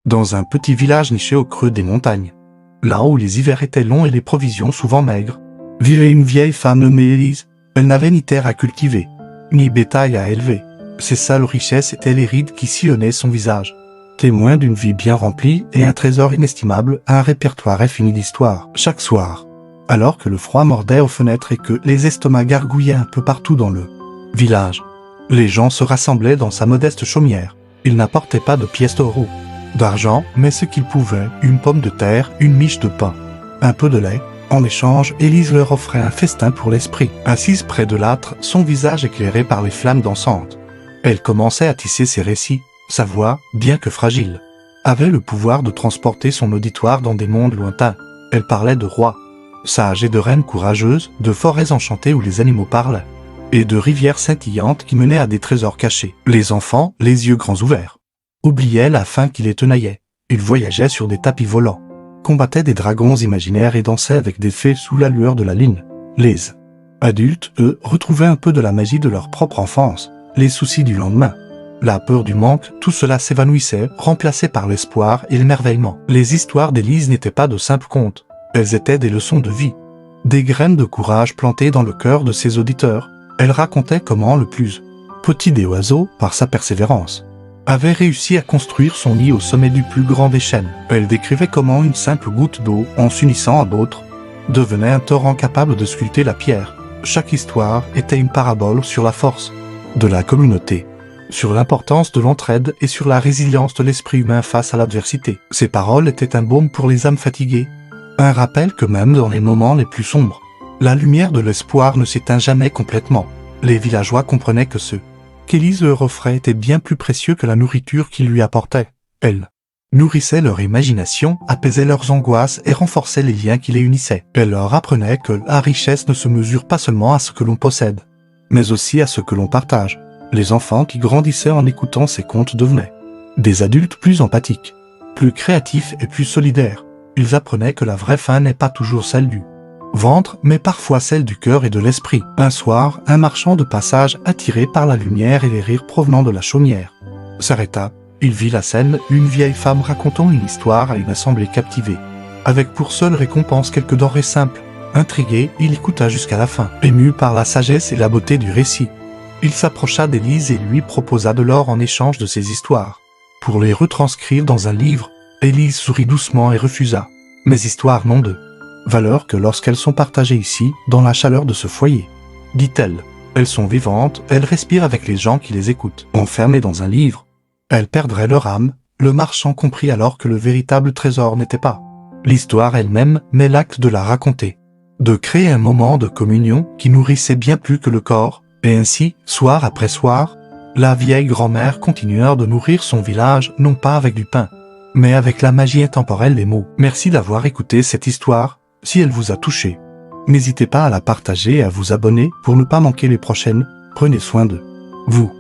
dans un petit village niché au creux des montagnes. Là où les hivers étaient longs et les provisions souvent maigres, vivait une vieille femme nommée Élise. Elle n'avait ni terre à cultiver, ni bétail à élever. Ses seules richesses étaient les rides qui sillonnaient son visage. Témoin d'une vie bien remplie et un trésor inestimable, un répertoire infini d'histoires. Chaque soir, alors que le froid mordait aux fenêtres et que les estomacs gargouillaient un peu partout dans le village, les gens se rassemblaient dans sa modeste chaumière. Ils n'apportaient pas de pièces d'euros, d'argent, mais ce qu'ils pouvaient, une pomme de terre, une miche de pain, un peu de lait. En échange, Élise leur offrait un festin pour l'esprit. Assise près de l'âtre, son visage éclairé par les flammes dansantes, elle commençait à tisser ses récits. Sa voix, bien que fragile, avait le pouvoir de transporter son auditoire dans des mondes lointains. Elle parlait de rois, sages et de reines courageuses, de forêts enchantées où les animaux parlent, et de rivières scintillantes qui menaient à des trésors cachés. Les enfants, les yeux grands ouverts, oubliaient la faim qui les tenaillait. Ils voyageaient sur des tapis volants, combattaient des dragons imaginaires et dansaient avec des fées sous la lueur de la lune. Les adultes, eux, retrouvaient un peu de la magie de leur propre enfance, les soucis du lendemain, la peur du manque, tout cela s'évanouissait, remplacé par l'espoir et l'émerveillement. Les histoires d'Élise n'étaient pas de simples contes, elles étaient des leçons de vie, des graines de courage plantées dans le cœur de ses auditeurs. Elle racontait comment le plus petit des oiseaux, par sa persévérance, avait réussi à construire son nid au sommet du plus grand des chênes. Elle décrivait comment une simple goutte d'eau, en s'unissant à d'autres, devenait un torrent capable de sculpter la pierre. Chaque histoire était une parabole sur la force de la communauté, sur l'importance de l'entraide et sur la résilience de l'esprit humain face à l'adversité. Ces paroles étaient un baume pour les âmes fatiguées, un rappel que même dans les moments les plus sombres, la lumière de l'espoir ne s'éteint jamais complètement. Les villageois comprenaient que ce qu'Élise leur offrait était bien plus précieux que la nourriture qu'ils lui apportaient. Elle nourrissait leur imagination, apaisait leurs angoisses et renforçait les liens qui les unissaient. Elle leur apprenait que la richesse ne se mesure pas seulement à ce que l'on possède, mais aussi à ce que l'on partage. Les enfants qui grandissaient en écoutant ces contes devenaient des adultes plus empathiques, plus créatifs et plus solidaires. Ils apprenaient que la vraie faim n'est pas toujours celle du ventre, mais parfois celle du cœur et de l'esprit. Un soir, un marchand de passage, attiré par la lumière et les rires provenant de la chaumière, s'arrêta. Il vit la scène, une vieille femme racontant une histoire à une assemblée captivée, avec pour seule récompense quelques denrées simples. Intrigué, il écouta jusqu'à la fin, ému par la sagesse et la beauté du récit. Il s'approcha d'Élise et lui proposa de l'or en échange de ses histoires, pour les retranscrire dans un livre. Élise sourit doucement et refusa. Mes histoires n'ont de valeur que lorsqu'elles sont partagées ici, dans la chaleur de ce foyer, dit-elle. Elles sont vivantes, elles respirent avec les gens qui les écoutent. Enfermées dans un livre, elles perdraient leur âme. Le marchand comprit alors que le véritable trésor n'était pas l'histoire elle-même, mais l'acte de la raconter, de créer un moment de communion qui nourrissait bien plus que le corps. Et ainsi, soir après soir, la vieille grand-mère continua de nourrir son village, non pas avec du pain, mais avec la magie intemporelle des mots. Merci d'avoir écouté cette histoire. Si elle vous a touché, n'hésitez pas à la partager et à vous abonner pour ne pas manquer les prochaines. Prenez soin de vous.